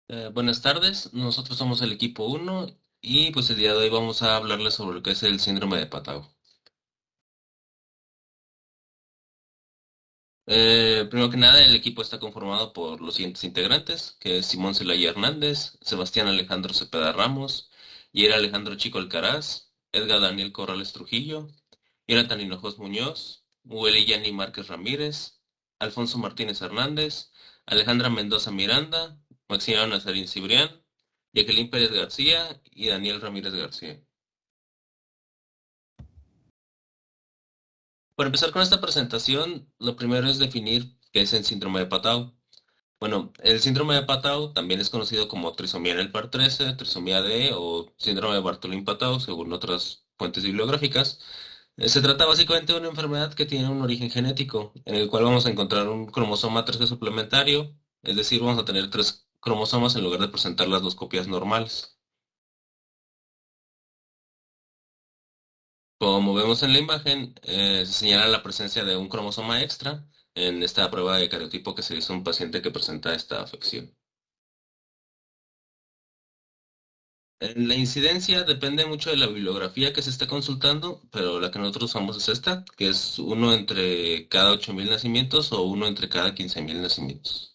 Buenas tardes, nosotros somos el equipo uno y pues el día de hoy vamos a hablarles sobre lo que es el síndrome de Patau. Primero que nada, el equipo está conformado por los siguientes integrantes, que es Simón Celaya Hernández, Sebastián Alejandro Cepeda Ramos, Yer Alejandro Chico Alcaraz, Edgar Daniel Corrales Trujillo, Jonathan Hinojos Muñoz, Hueli Yani Márquez Ramírez, Alfonso Martínez Hernández, Alejandra Mendoza Miranda, Maximiliano Nazarín Cibrián, Jacqueline Pérez García y Daniel Ramírez García. Para empezar con esta presentación, lo primero es definir qué es el síndrome de Patau. Bueno, el síndrome de Patau también es conocido como trisomía en el par 13, trisomía D o síndrome de Bartolín-Patau, según otras fuentes bibliográficas. Se trata básicamente de una enfermedad que tiene un origen genético, en el cual vamos a encontrar un cromosoma 13 suplementario, es decir, vamos a tener tres cromosomas en lugar de presentar las dos copias normales. Como vemos en la imagen, se señala la presencia de un cromosoma extra en esta prueba de cariotipo que se hizo a un paciente que presenta esta afección. La incidencia depende mucho de la bibliografía que se esté consultando, pero la que nosotros usamos es esta, que es uno entre cada 8.000 nacimientos o uno entre cada 15.000 nacimientos.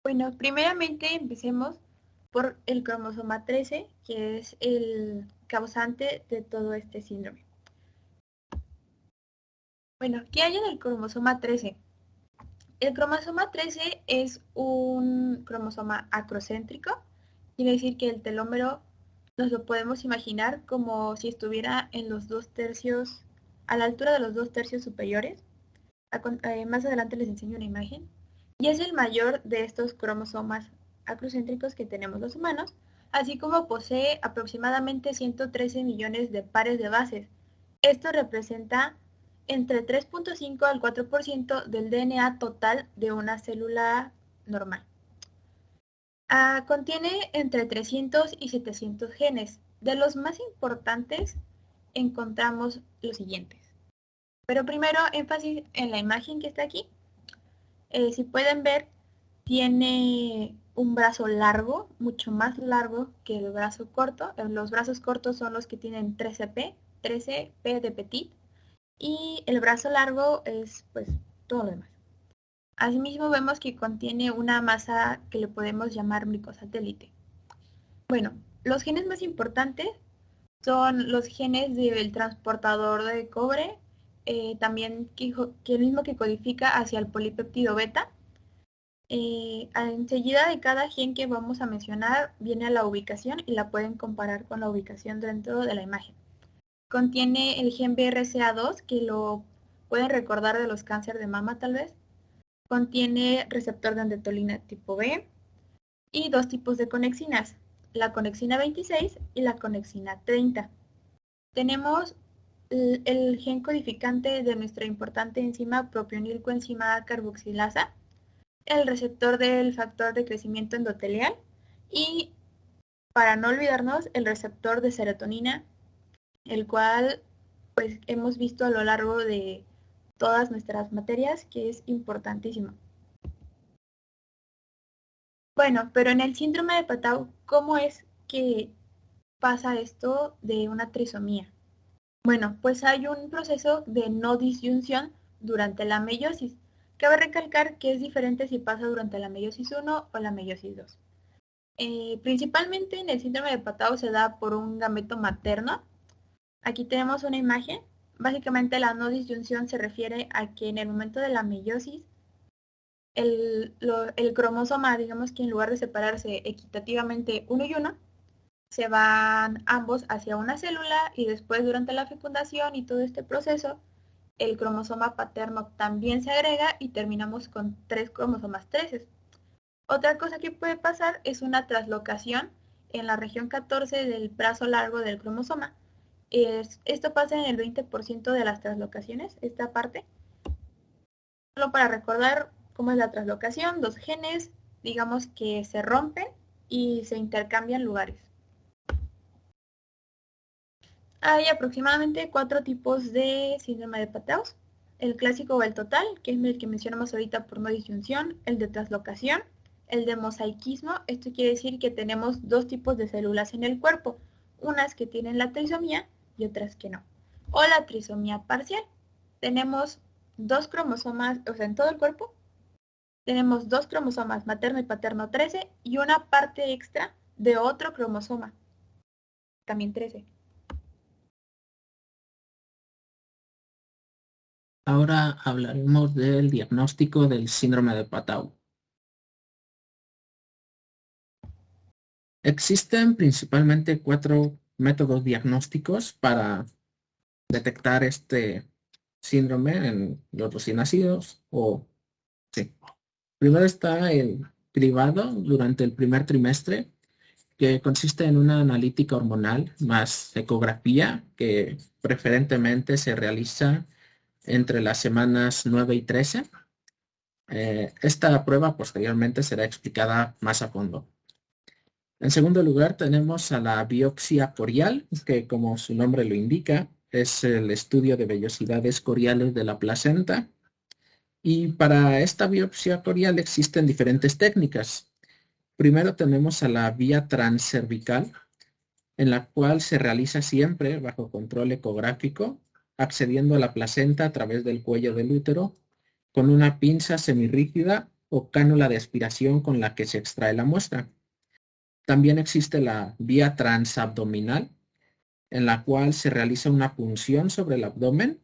Bueno, primeramente empecemos por el cromosoma 13, que es el causante de todo este síndrome. Bueno, ¿qué hay en el cromosoma 13? El cromosoma 13 es un cromosoma acrocéntrico, quiere decir que el telómero nos lo podemos imaginar como si estuviera en los 2 tercios, a la altura de los 2 tercios superiores. Más adelante les enseño una imagen. Y es el mayor de estos cromosomas acrocéntricos que tenemos los humanos, así como posee aproximadamente 113 millones de pares de bases. Esto representa entre 3.5 al 4% del DNA total de una célula normal. Contiene entre 300 y 700 genes. De los más importantes encontramos los siguientes. Pero primero, énfasis en la imagen que está aquí. Si pueden ver, tiene un brazo largo, mucho más largo que el brazo corto. Los brazos cortos son los que tienen 13P, 13P de petit, y el brazo largo es pues todo lo demás. Asimismo vemos que contiene una masa que le podemos llamar glicosatélite. Bueno, los genes más importantes son los genes del transportador de cobre, también que el mismo que codifica hacia el polipéptido beta. Enseguida de cada gen que vamos a mencionar viene la ubicación y la pueden comparar con la ubicación dentro de la imagen. Contiene el gen BRCA2, que lo pueden recordar de los cánceres de mama tal vez. Contiene receptor de andetolina tipo B y dos tipos de conexinas, la conexina 26 y la conexina 30. Tenemos el gen codificante de nuestra importante enzima propionilcoenzima carboxilasa, el receptor del factor de crecimiento endotelial y, para no olvidarnos, el receptor de serotonina, el cual pues hemos visto a lo largo de todas nuestras materias que es importantísimo. Bueno, pero en el síndrome de Patau, ¿cómo es que pasa esto de una trisomía? Bueno, pues hay un proceso de no disyunción durante la meiosis. Cabe recalcar que es diferente si pasa durante la meiosis 1 o la meiosis 2. Principalmente en el síndrome de Patau se da por un gameto materno. Aquí tenemos una imagen. Básicamente la no disyunción se refiere a que en el momento de la meiosis el cromosoma, digamos que en lugar de separarse equitativamente uno y uno, se van ambos hacia una célula y después durante la fecundación y todo este proceso, el cromosoma paterno también se agrega y terminamos con 3 cromosomas 13. Otra cosa que puede pasar es una traslocación en la región 14 del brazo largo del cromosoma. Esto pasa en el 20% de las traslocaciones, esta parte. Solo para recordar cómo es la traslocación, dos genes, digamos que se rompen y se intercambian lugares. Hay aproximadamente 4 tipos de síndrome de Patau. el clásico o el total, que es el que mencionamos ahorita por no disyunción, el de translocación, el de mosaicismo. Esto quiere decir que tenemos dos tipos de células en el cuerpo, unas que tienen la trisomía y otras que no. O la trisomía parcial. Tenemos dos cromosomas, o sea, en todo el cuerpo, tenemos dos cromosomas, materno y paterno 13, y una parte extra de otro cromosoma, también 13. Ahora hablaremos del diagnóstico del síndrome de Patau. Existen principalmente 4 métodos diagnósticos para detectar este síndrome en los recién nacidos. Primero está el cribado durante el primer trimestre, que consiste en una analítica hormonal más ecografía, que preferentemente se realiza entre las semanas 9 y 13. Esta prueba posteriormente será explicada más a fondo. En segundo lugar, tenemos a la biopsia corial, que como su nombre lo indica, es el estudio de vellosidades coriales de la placenta. Y para esta biopsia corial existen diferentes técnicas. Primero tenemos a la vía transcervical, en la cual se realiza siempre bajo control ecográfico, accediendo a la placenta a través del cuello del útero, con una pinza semirrígida o cánula de aspiración con la que se extrae la muestra. También existe la vía transabdominal, en la cual se realiza una punción sobre el abdomen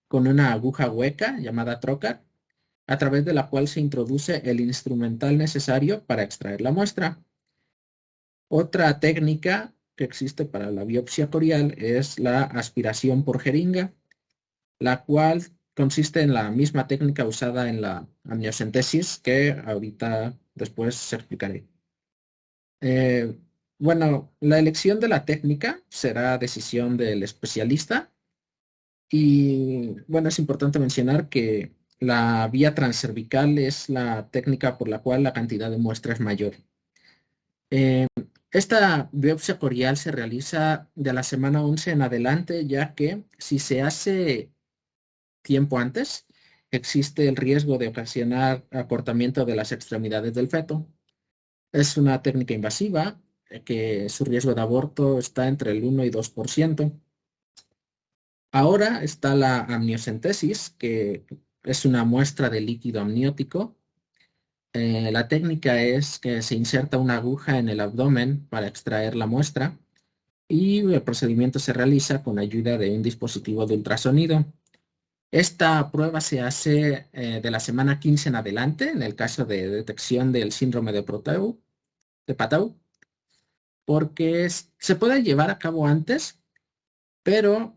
con una aguja hueca llamada trocar, a través de la cual se introduce el instrumental necesario para extraer la muestra. Otra técnica que existe para la biopsia corial es la aspiración por jeringa, la cual consiste en la misma técnica usada en la amniocentesis que ahorita después explicaré. Bueno, la elección de la técnica será decisión del especialista y bueno, es importante mencionar que la vía transcervical es la técnica por la cual la cantidad de muestra es mayor. Esta biopsia corial se realiza de la semana 11 en adelante, ya que si se hace tiempo antes, existe el riesgo de ocasionar acortamiento de las extremidades del feto. Es una técnica invasiva, que su riesgo de aborto está entre el 1 y 2%. Ahora está la amniocentesis, que es una muestra de líquido amniótico. La técnica es que se inserta una aguja en el abdomen para extraer la muestra y el procedimiento se realiza con ayuda de un dispositivo de ultrasonido. Esta prueba se hace de la semana 15 en adelante, en el caso de detección del síndrome de Patau, porque se puede llevar a cabo antes, pero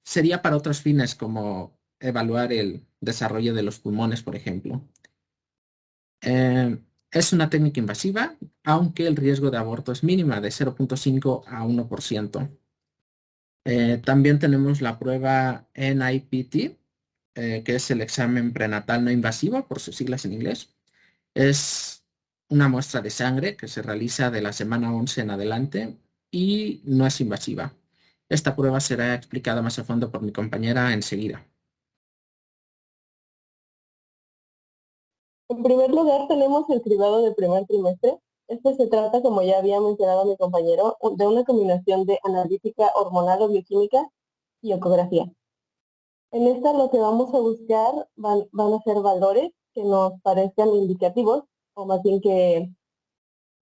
sería para otros fines como evaluar el desarrollo de los pulmones, por ejemplo. Es una técnica invasiva, aunque el riesgo de aborto es mínima, de 0.5 a 1%. También tenemos la prueba NIPT, que es el examen prenatal no invasivo, por sus siglas en inglés. Es una muestra de sangre que se realiza de la semana 11 en adelante y no es invasiva. Esta prueba será explicada más a fondo por mi compañera enseguida. En primer lugar tenemos el cribado de primer trimestre. Este se trata, como ya había mencionado mi compañero, de una combinación de analítica hormonal o bioquímica y ecografía. En esta lo que vamos a buscar van a ser valores que nos parezcan indicativos, o más bien que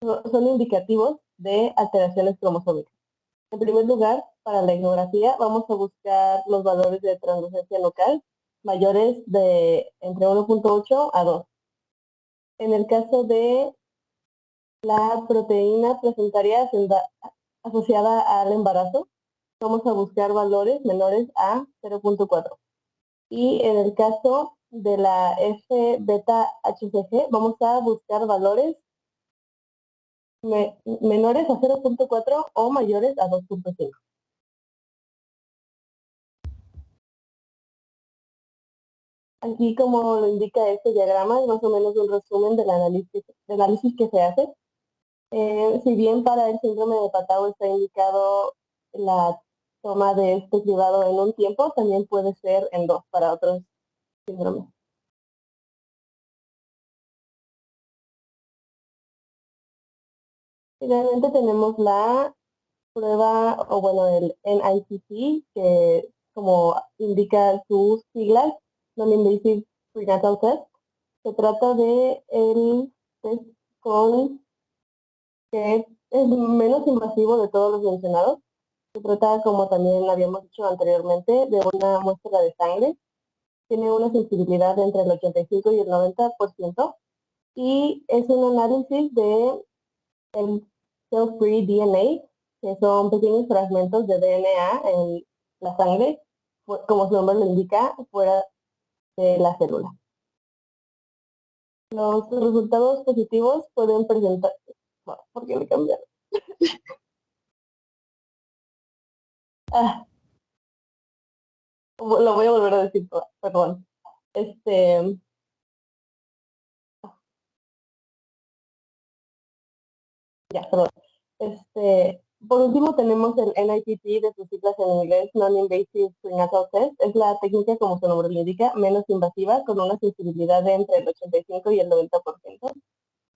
son indicativos de alteraciones cromosómicas. En primer lugar, para la etnografía vamos a buscar los valores de translucencia local mayores de entre 1.8 a 2. En el caso de la proteína placentaria asociada al embarazo, vamos a buscar valores menores a 0.4. Y en el caso de la F-beta-HCG, vamos a buscar valores menores a 0.4 o mayores a 2.5. Aquí, como lo indica este diagrama, es más o menos un resumen del análisis que se hace. Si bien para el síndrome de Patau está indicado la toma de este cribado en un tiempo también puede ser en 2 para otros síndromes. Finalmente tenemos la prueba, o bueno, el NIPT, que como indica sus siglas, Non-Invasive Prenatal Test. Se trata de el test que es menos invasivo de todos los mencionados. Se trata, como también habíamos dicho anteriormente, de una muestra de sangre. Tiene una sensibilidad entre el 85 y el 90% y es un análisis de el cell-free DNA, que son pequeños fragmentos de DNA en la sangre, como su nombre lo indica, fuera de la célula. Los resultados positivos pueden presentar... Bueno, ¿por qué me cambiaron? Lo voy a volver a decir, perdón. Ya, perdón. Por último tenemos el NIPT de sus siglas en inglés, Non-Invasive Prenatal Test. Es la técnica, como su nombre lo indica, menos invasiva, con una sensibilidad de entre el 85 y el 90%.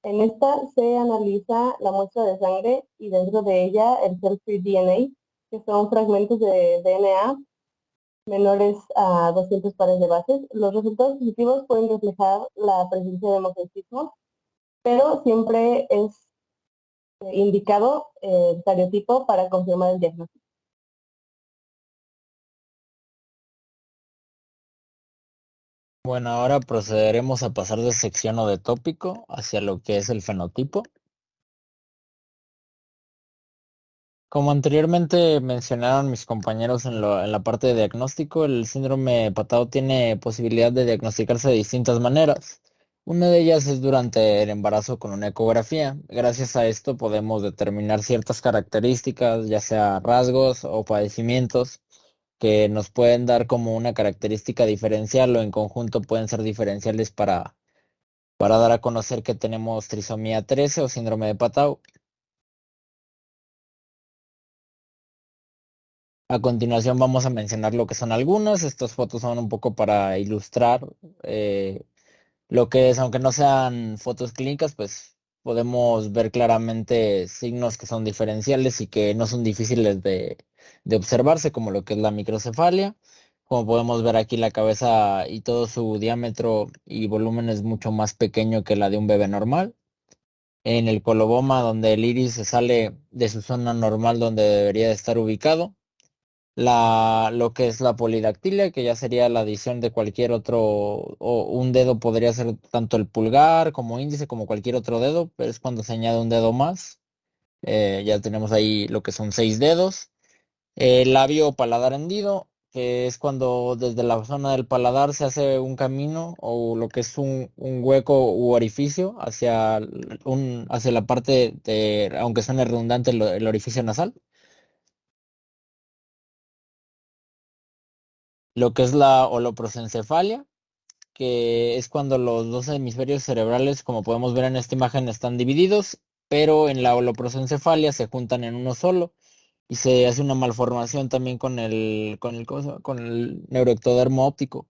En esta se analiza la muestra de sangre y dentro de ella el cell-free DNA, que son fragmentos de DNA menores a 200 pares de bases. Los resultados positivos pueden reflejar la presencia de homosexismo, pero siempre es indicado el cariotipo para confirmar el diagnóstico. Bueno, ahora procederemos a pasar de sección o de tópico hacia lo que es el fenotipo. Como anteriormente mencionaron mis compañeros en la parte de diagnóstico, el síndrome hepatado tiene posibilidad de diagnosticarse de distintas maneras. Una de ellas es durante el embarazo con una ecografía. Gracias a esto podemos determinar ciertas características, ya sea rasgos o padecimientos, que nos pueden dar como una característica diferencial o en conjunto pueden ser diferenciales para dar a conocer que tenemos trisomía 13 o síndrome de Patau. A continuación vamos a mencionar lo que son algunas. Estas fotos son un poco para ilustrar lo que es, aunque no sean fotos clínicas, pues podemos ver claramente signos que son diferenciales y que no son difíciles de observarse, como lo que es la microcefalia. Como podemos ver aquí, la cabeza y todo su diámetro y volumen es mucho más pequeño que la de un bebé normal. En el coloboma, donde el iris se sale de su zona normal donde debería de estar ubicado. Lo que es la polidactilia, que ya sería la adición de cualquier otro, o un dedo podría ser tanto el pulgar como índice, como cualquier otro dedo, pero es cuando se añade un dedo más. Ya tenemos ahí lo que son 6 dedos. El labio paladar hendido, que es cuando desde la zona del paladar se hace un camino o lo que es un hueco u orificio hacia la parte de, aunque suene redundante, el orificio nasal. Lo que es la holoprosencefalia, que es cuando los dos hemisferios cerebrales, como podemos ver en esta imagen, están divididos, pero en la holoprosencefalia se juntan en uno solo y se hace una malformación también con el neuroectodermo óptico.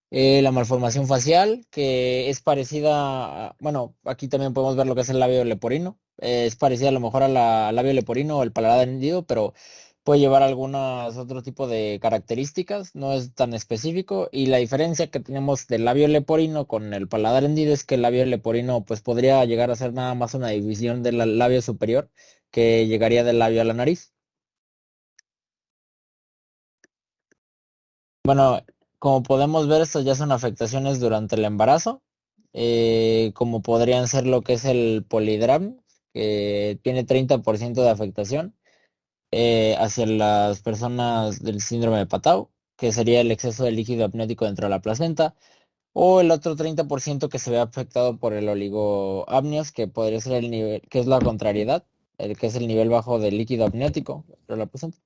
La malformación facial, que es parecida, bueno, aquí también podemos ver lo que es el labio leporino. Es parecida a lo mejor al labio leporino o el paladar hendido, pero puede llevar algunos otro tipo de características, no es tan específico. Y la diferencia que tenemos del labio leporino con el paladar hendido es que el labio leporino pues podría llegar a ser nada más una división del labio superior que llegaría del labio a la nariz. Bueno, como podemos ver, estas ya son afectaciones durante el embarazo, como podrían ser lo que es el polidram, que tiene 30% de afectación hacia las personas del síndrome de Patau, que sería el exceso de líquido amniótico dentro de la placenta, o el otro 30% que se ve afectado por el oligoamnios, que podría ser el nivel, que es la contrariedad, el que es el nivel bajo de líquido amniótico dentro de la placenta.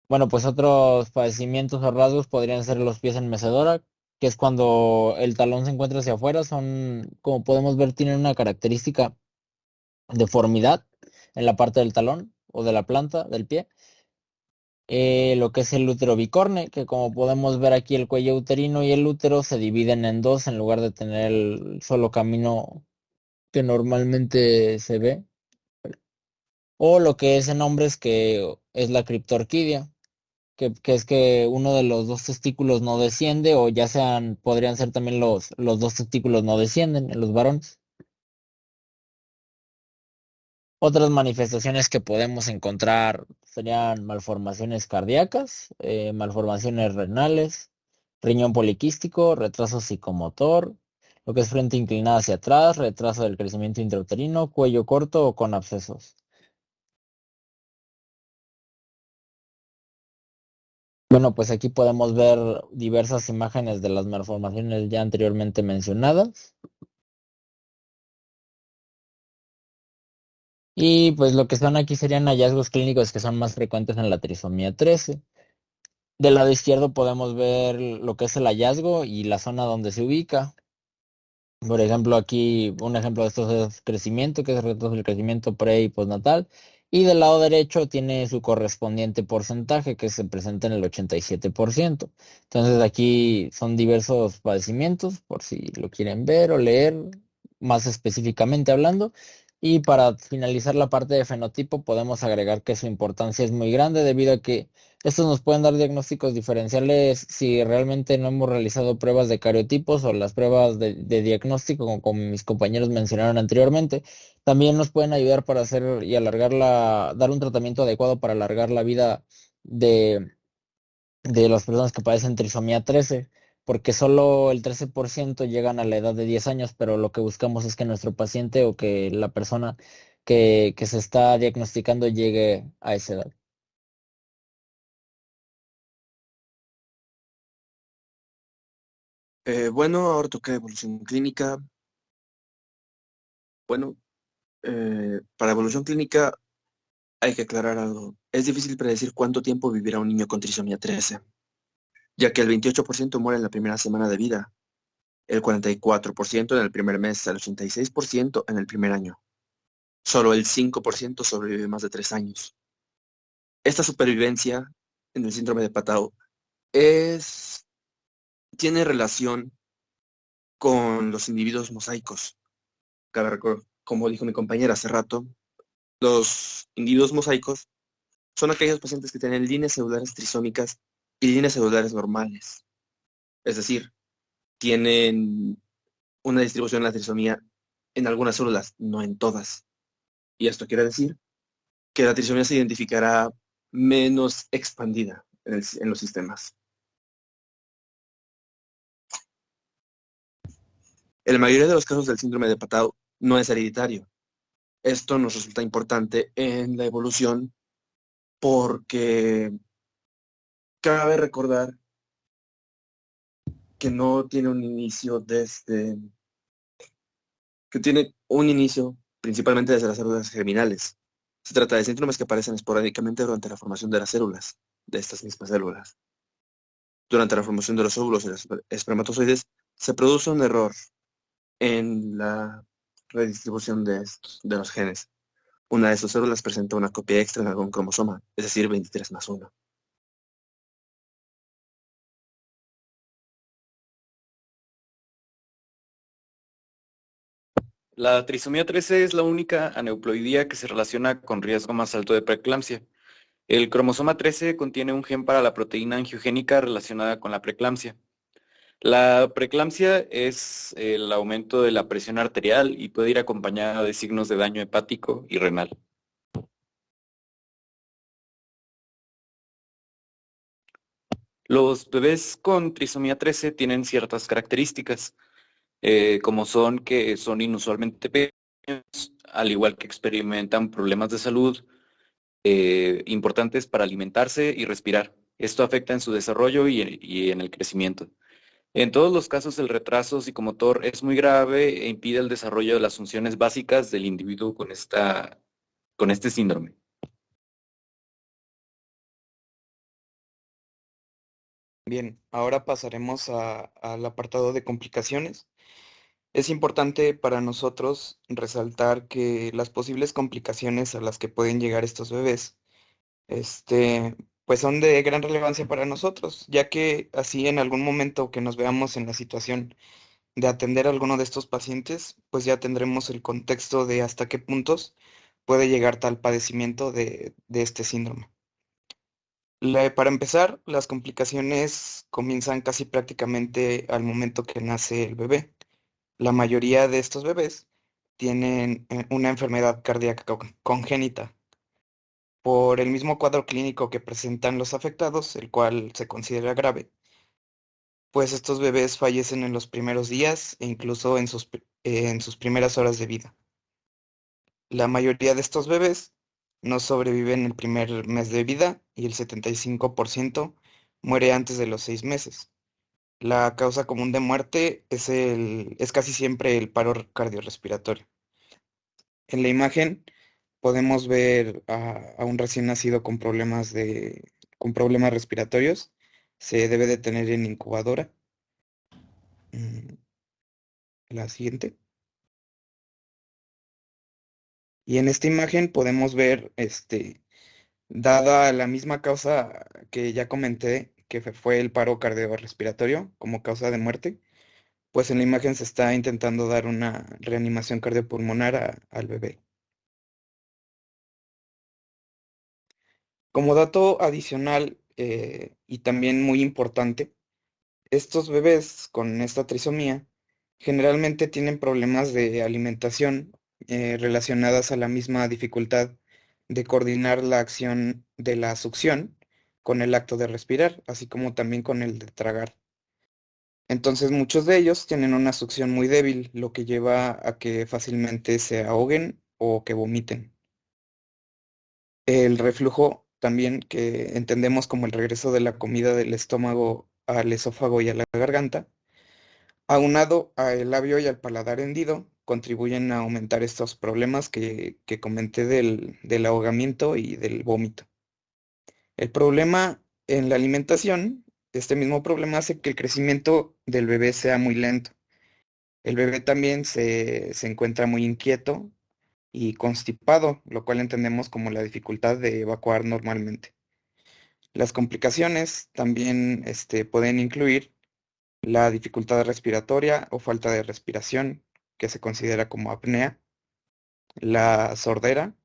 Bueno, pues otros padecimientos o rasgos podrían ser los pies en mecedora, que es cuando el talón se encuentra hacia afuera. Son, como podemos ver, tienen una característica deformidad en la parte del talón o de la planta del pie. Lo que es el útero bicorne, que como podemos ver aquí el cuello uterino y el útero se dividen en dos en lugar de tener el solo camino que normalmente se ve. O lo que es en hombres que es la criptorquidia, que es que uno de los dos testículos no desciende o ya sean, podrían ser también los dos testículos no descienden en los varones. Otras manifestaciones que podemos encontrar serían malformaciones cardíacas, malformaciones renales, riñón poliquístico, retraso psicomotor, lo que es frente inclinada hacia atrás, retraso del crecimiento intrauterino, cuello corto o con abscesos. Bueno, pues aquí podemos ver diversas imágenes de las malformaciones ya anteriormente mencionadas. Y pues lo que son aquí serían hallazgos clínicos que son más frecuentes en la trisomía 13. Del lado izquierdo podemos ver lo que es el hallazgo y la zona donde se ubica. Por ejemplo, aquí un ejemplo de esto es crecimiento, que es el retraso del crecimiento pre y postnatal. Y del lado derecho tiene su correspondiente porcentaje, que se presenta en el 87%. Entonces aquí son diversos padecimientos, por si lo quieren ver o leer, más específicamente hablando. Y para finalizar la parte de fenotipo, podemos agregar que su importancia es muy grande debido a que estos nos pueden dar diagnósticos diferenciales si realmente no hemos realizado pruebas de cariotipos o las pruebas de diagnóstico, como mis compañeros mencionaron anteriormente. También nos pueden ayudar para hacer y dar un tratamiento adecuado para alargar la vida de, de las personas que padecen trisomía 13, porque solo el 13% llegan a la edad de 10 años, pero lo que buscamos es que nuestro paciente o que la persona que se está diagnosticando llegue a esa edad. Bueno, ahora toca evolución clínica. Bueno, para evolución clínica hay que aclarar algo. Es difícil predecir cuánto tiempo vivirá un niño con trisomía 13, ya que el 28% muere en la primera semana de vida, el 44% en el primer mes, el 86% en el primer año. Solo el 5% sobrevive más de 3 años. Esta supervivencia en el síndrome de Patau tiene relación con los individuos mosaicos. Como dijo mi compañera hace rato, los individuos mosaicos son aquellos pacientes que tienen líneas celulares trisómicas y líneas celulares normales. Es decir, tienen una distribución de la trisomía en algunas células, no en todas. Y esto quiere decir que la trisomía se identificará menos expandida en los sistemas. En la mayoría de los casos del síndrome de Patau no es hereditario. Esto nos resulta importante en la evolución porque cabe recordar que no tiene un inicio que tiene un inicio principalmente desde las células germinales. Se trata de síndromes que aparecen esporádicamente durante la formación de las células, de estas mismas células. Durante la formación de los óvulos y los espermatozoides, se produce un error en la redistribución de los genes. Una de esas células presenta una copia extra en algún cromosoma, es decir, 23+1. La trisomía 13 es la única aneuploidía que se relaciona con riesgo más alto de preeclampsia. El cromosoma 13 contiene un gen para la proteína angiogénica relacionada con la preeclampsia. La preeclampsia es el aumento de la presión arterial y puede ir acompañada de signos de daño hepático y renal. Los bebés con trisomía 13 tienen ciertas características, como son que son inusualmente pequeños, al igual que experimentan problemas de salud importantes para alimentarse y respirar. Esto afecta en su desarrollo y en el crecimiento. En todos los casos, el retraso psicomotor es muy grave e impide el desarrollo de las funciones básicas del individuo con este síndrome. Bien, ahora pasaremos al apartado de complicaciones. Es importante para nosotros resaltar que las posibles complicaciones a las que pueden llegar estos bebés, pues son de gran relevancia para nosotros, ya que así en algún momento que nos veamos en la situación de atender a alguno de estos pacientes, pues ya tendremos el contexto de hasta qué puntos puede llegar tal padecimiento de este síndrome. Para empezar, las complicaciones comienzan casi prácticamente al momento que nace el bebé. La mayoría de estos bebés tienen una enfermedad cardíaca congénita por el mismo cuadro clínico que presentan los afectados, el cual se considera grave. Pues estos bebés fallecen en los primeros días e incluso en sus primeras horas de vida. La mayoría de estos bebés no sobreviven el primer mes de vida y el 75% muere antes de los 6 meses. La causa común de muerte es casi siempre el paro cardiorrespiratorio. En la imagen podemos ver a un recién nacido con problemas respiratorios. Se debe de tener en incubadora. La siguiente. Y en esta imagen podemos ver, dada la misma causa que ya comenté, que fue el paro cardiorrespiratorio como causa de muerte, pues en la imagen se está intentando dar una reanimación cardiopulmonar al bebé. Como dato adicional y también muy importante, estos bebés con esta trisomía generalmente tienen problemas de alimentación relacionadas a la misma dificultad de coordinar la acción de la succión con el acto de respirar, así como también con el de tragar. Entonces muchos de ellos tienen una succión muy débil, lo que lleva a que fácilmente se ahoguen o que vomiten. El reflujo también, que entendemos como el regreso de la comida del estómago al esófago y a la garganta, aunado al labio y al paladar hendido, contribuyen a aumentar estos problemas que comenté del ahogamiento y del vómito. El problema en la alimentación, este mismo problema hace que el crecimiento del bebé sea muy lento. El bebé también se encuentra muy inquieto y constipado, lo cual entendemos como la dificultad de evacuar normalmente. Las complicaciones también pueden incluir la dificultad respiratoria o falta de respiración, que se considera como apnea, la sordera,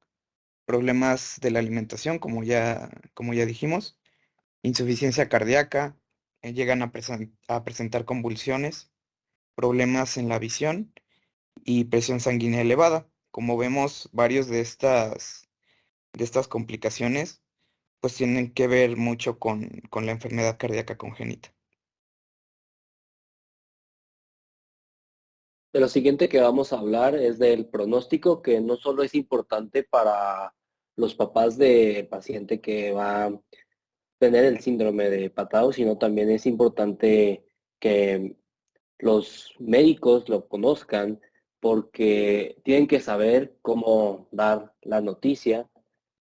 problemas de la alimentación, como ya dijimos, insuficiencia cardíaca, llegan a presentar convulsiones, problemas en la visión y presión sanguínea elevada. Como vemos, varios de estas complicaciones pues tienen que ver mucho con la enfermedad cardíaca congénita. De lo siguiente que vamos a hablar es del pronóstico, que no solo es importante para los papás de paciente que va a tener el síndrome de Patau, sino también es importante que los médicos lo conozcan porque tienen que saber cómo dar la noticia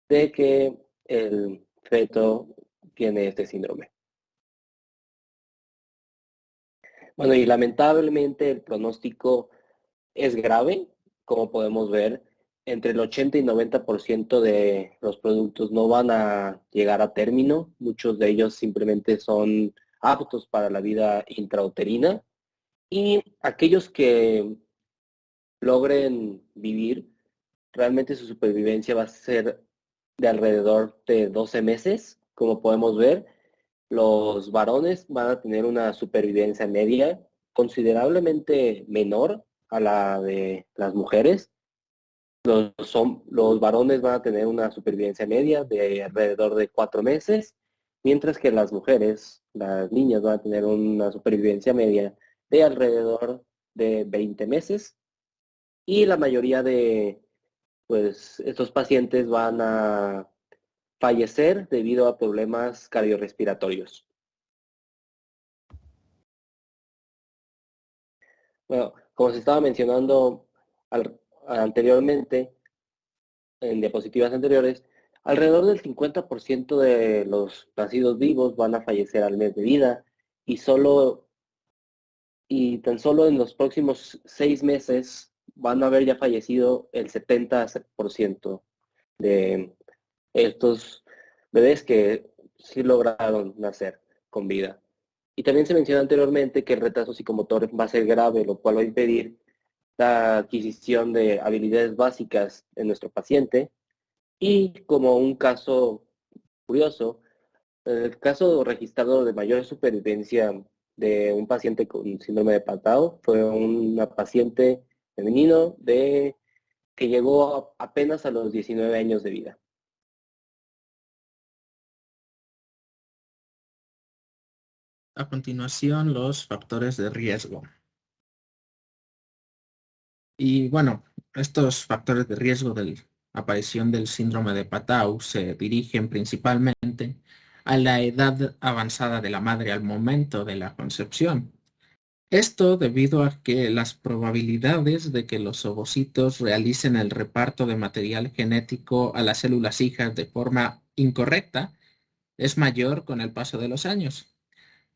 de que el feto tiene este síndrome. Bueno, y lamentablemente el pronóstico es grave, como podemos ver, entre el 80 y 90% de los productos no van a llegar a término, muchos de ellos simplemente son aptos para la vida intrauterina y aquellos que logren vivir, realmente su supervivencia va a ser de alrededor de 12 meses, como podemos ver. Los varones van a tener una supervivencia media considerablemente menor a la de las mujeres. Los varones van a tener una supervivencia media de alrededor de 4 meses, mientras que las mujeres, las niñas, van a tener una supervivencia media de alrededor de 20 meses. Y la mayoría de pues, estos pacientes van a fallecer debido a problemas cardiorrespiratorios. Bueno, como se estaba mencionando anteriormente, en diapositivas anteriores, alrededor del 50% de los nacidos vivos van a fallecer al mes de vida y solo y tan solo en los próximos 6 meses van a haber ya fallecido el 70% de estos bebés que sí lograron nacer con vida. Y también se mencionó anteriormente que el retraso psicomotor va a ser grave, lo cual va a impedir la adquisición de habilidades básicas en nuestro paciente. Y como un caso curioso, el caso registrado de mayor supervivencia de un paciente con síndrome de Patau fue una paciente femenino que llegó apenas a los 19 años de vida. A continuación, los factores de riesgo. Y bueno, estos factores de riesgo de la aparición del síndrome de Patau se dirigen principalmente a la edad avanzada de la madre al momento de la concepción. Esto debido a que las probabilidades de que los ovocitos realicen el reparto de material genético a las células hijas de forma incorrecta es mayor con el paso de los años,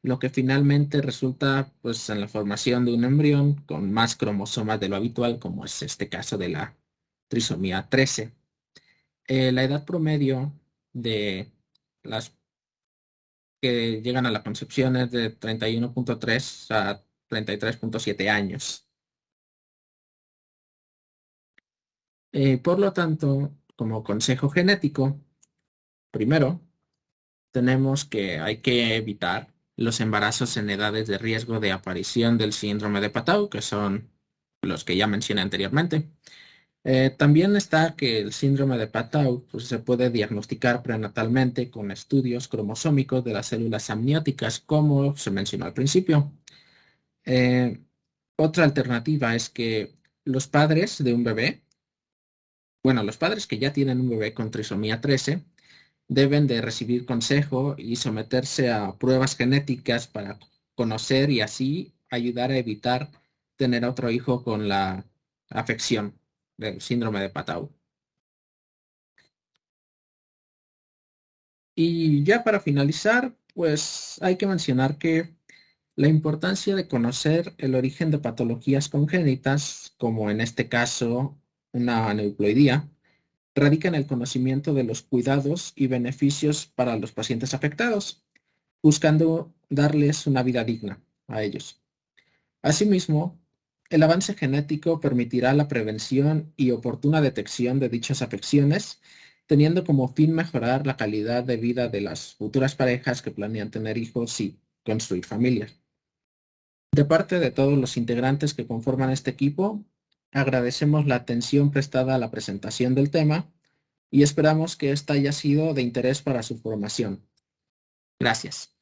lo que finalmente resulta pues en la formación de un embrión con más cromosomas de lo habitual, como es este caso de la trisomía 13. La edad promedio de las que llegan a la concepción es de 31.3 a 33.7 años. Por lo tanto, como consejo genético, primero, tenemos que hay que evitar los embarazos en edades de riesgo de aparición del síndrome de Patau, que son los que ya mencioné anteriormente. También está que el síndrome de Patau pues, se puede diagnosticar prenatalmente con estudios cromosómicos de las células amnióticas, como se mencionó al principio. Otra alternativa es que los padres de un bebé, bueno, los padres que ya tienen un bebé con trisomía 13, deben de recibir consejo y someterse a pruebas genéticas para conocer y así ayudar a evitar tener otro hijo con la afección del síndrome de Patau. Y ya para finalizar, pues hay que mencionar que la importancia de conocer el origen de patologías congénitas, como en este caso una aneuploidía, radica en el conocimiento de los cuidados y beneficios para los pacientes afectados, buscando darles una vida digna a ellos. Asimismo, el avance genético permitirá la prevención y oportuna detección de dichas afecciones, teniendo como fin mejorar la calidad de vida de las futuras parejas que planean tener hijos y construir familias. De parte de todos los integrantes que conforman este equipo, agradecemos la atención prestada a la presentación del tema y esperamos que esta haya sido de interés para su formación. Gracias.